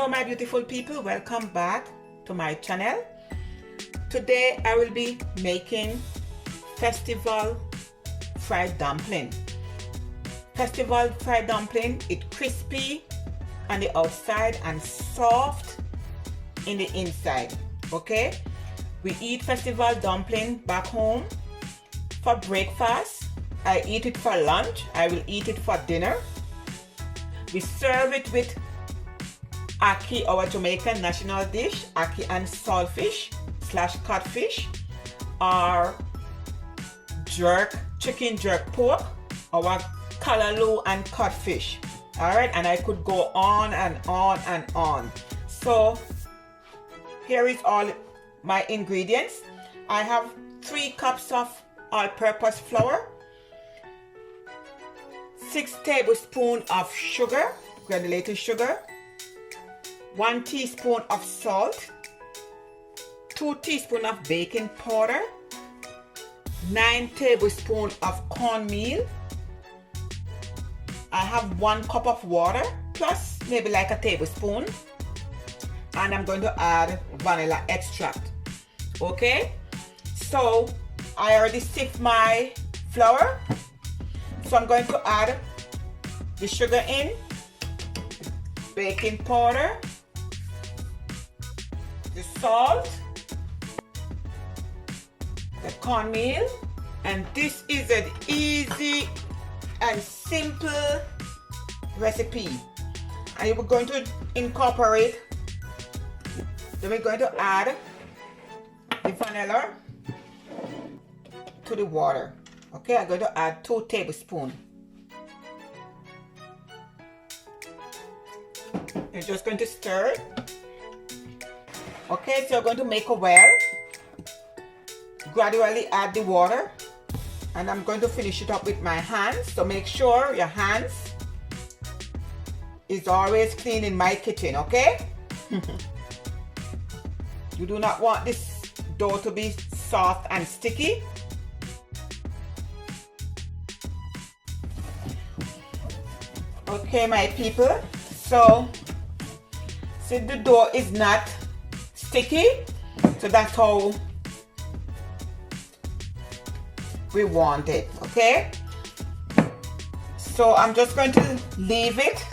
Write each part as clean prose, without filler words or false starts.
Hello my beautiful people, welcome back to my channel. Today I will be making festival fried dumpling. Festival fried dumpling, it's crispy on the outside and soft in the inside. Okay, we eat festival dumpling back home for breakfast. I eat it for lunch. I will eat it for dinner. We serve it with Ackee, our Jamaican national dish, Ackee and Saltfish / Codfish, or jerk chicken, jerk pork, our Calaloo and Codfish. Alright, and I could go on and on and on. So here is all my ingredients. I have 3 cups of all-purpose flour, 6 tablespoons of sugar, granulated sugar, 1 teaspoon of salt, 2 teaspoons of baking powder, 9 tablespoons of cornmeal. I have 1 cup of water plus maybe like a tablespoon, and I'm going to add vanilla extract. Okay, so I already sieved my flour, so I'm going to add the sugar in, baking powder, the salt, the cornmeal, and this is an easy and simple recipe. And we're going to incorporate, then we're going to add the vanilla to the water. Okay, I'm going to add 2 tablespoons. You're just going to stir it. Okay, so you're going to make a well. Gradually add the water, and I'm going to finish it up with my hands. So make sure your hands is always clean in my kitchen, okay? You do not want this dough to be soft and sticky. Okay, my people, so since the dough is not sticky, so that's how we want it. Okay, so I'm just going to leave it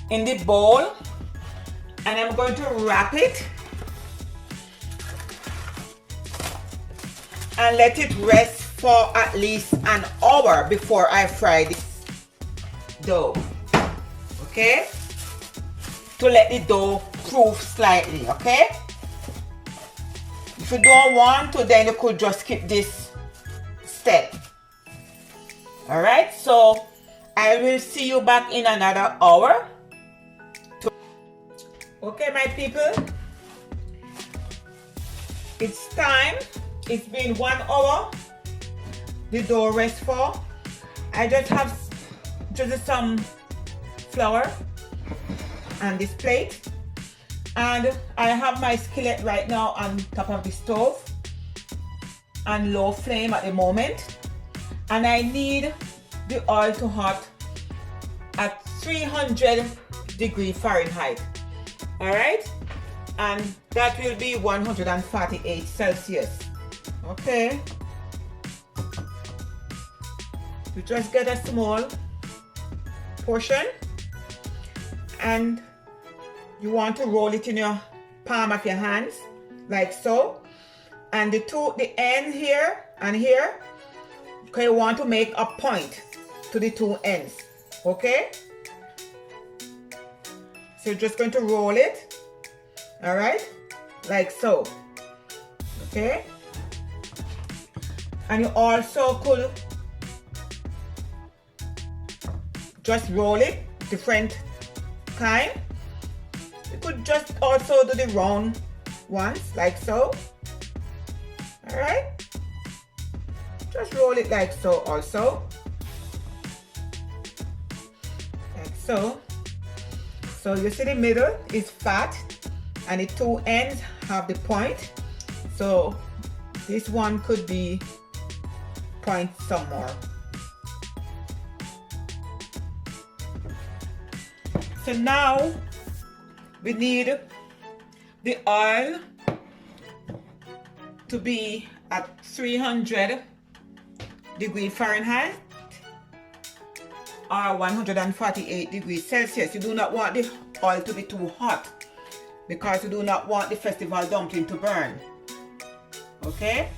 in the bowl, and I'm going to wrap it and let it rest for at least an hour before I fry this dough. Okay, to let the dough proof slightly. Okay, if you don't want to, then you could just skip this step. All right, so I will see you back in another hour. Okay, my people, it's time. It's been 1 hour. The dough rests for. I just have just some flour on this plate, and I have my skillet right now on top of the stove on low flame at the moment, and I need the oil to hot at 300 Fahrenheit. All right, and that will be 148 Celsius. Okay, you just get a small portion, and you want to roll it in your palm of your hands like so, and the end here and here, okay, you want to make a point to the 2 ends. Okay, so you're just going to roll it, all right, like so. Okay, and you also could just roll it different kind. You could just also do the round ones like so. All right, just roll it like so also, like so. So you see the middle is fat and the 2 ends have the point, so this one could be point some more. So now we need the oil to be at 300° Fahrenheit or 148 degrees Celsius. You do not want the oil to be too hot because you do not want the festival dumpling to burn. Okay,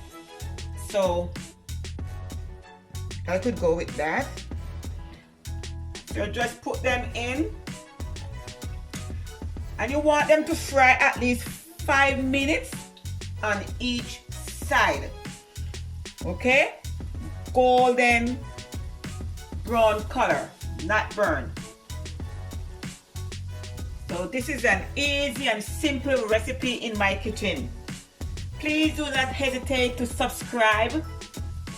so I could go with that. So just put them in, and you want them to fry at least 5 minutes on each side. Okay, golden brown color, not burn. So this is an easy and simple recipe in my kitchen. Please do not hesitate to subscribe,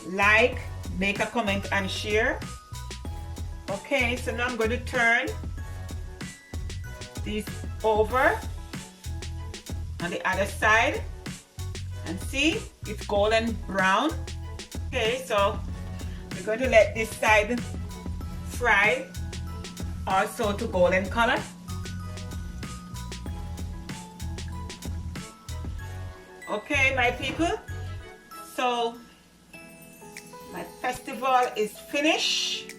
like, make a comment and share. Okay, so now I'm going to turn these over on the other side, and see, it's golden brown. Okay, so we're going to let this side fry also to golden color. Okay, my people, so my festival is finished.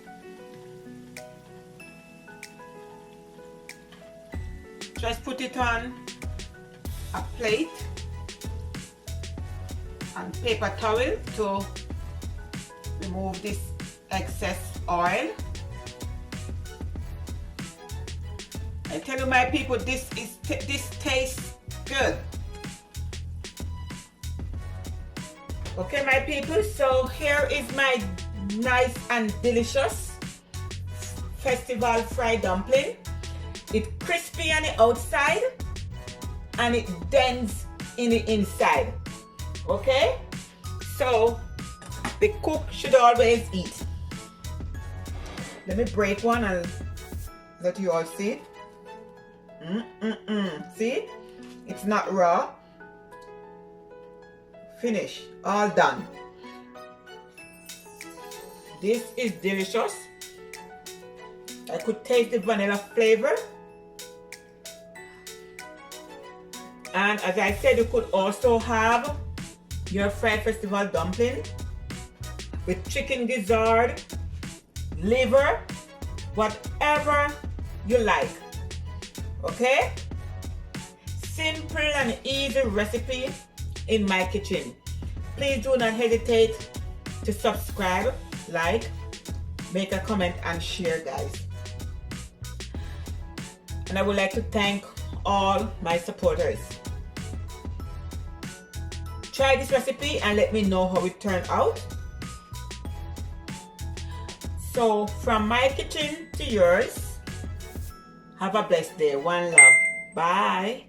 Just put it on a plate and paper towel to remove this excess oil. I tell you, my people, this tastes good. Okay, my people, so here is my nice and delicious festival fried dumpling. It's crispy on the outside and it dents in the inside. Okay, so the cook should always eat. Let me break one and let you all see it. See, it's not raw. Finish, all done. This is delicious. I could taste the vanilla flavor. And as I said, you could also have your fried festival dumpling with chicken gizzard, liver, whatever you like. Okay? Simple and easy recipe in my kitchen. Please do not hesitate to subscribe, like, make a comment and share, guys. And I would like to thank all my supporters. Try this recipe and let me know how it turned out. So from my kitchen to yours, have a blessed day. One love. Bye.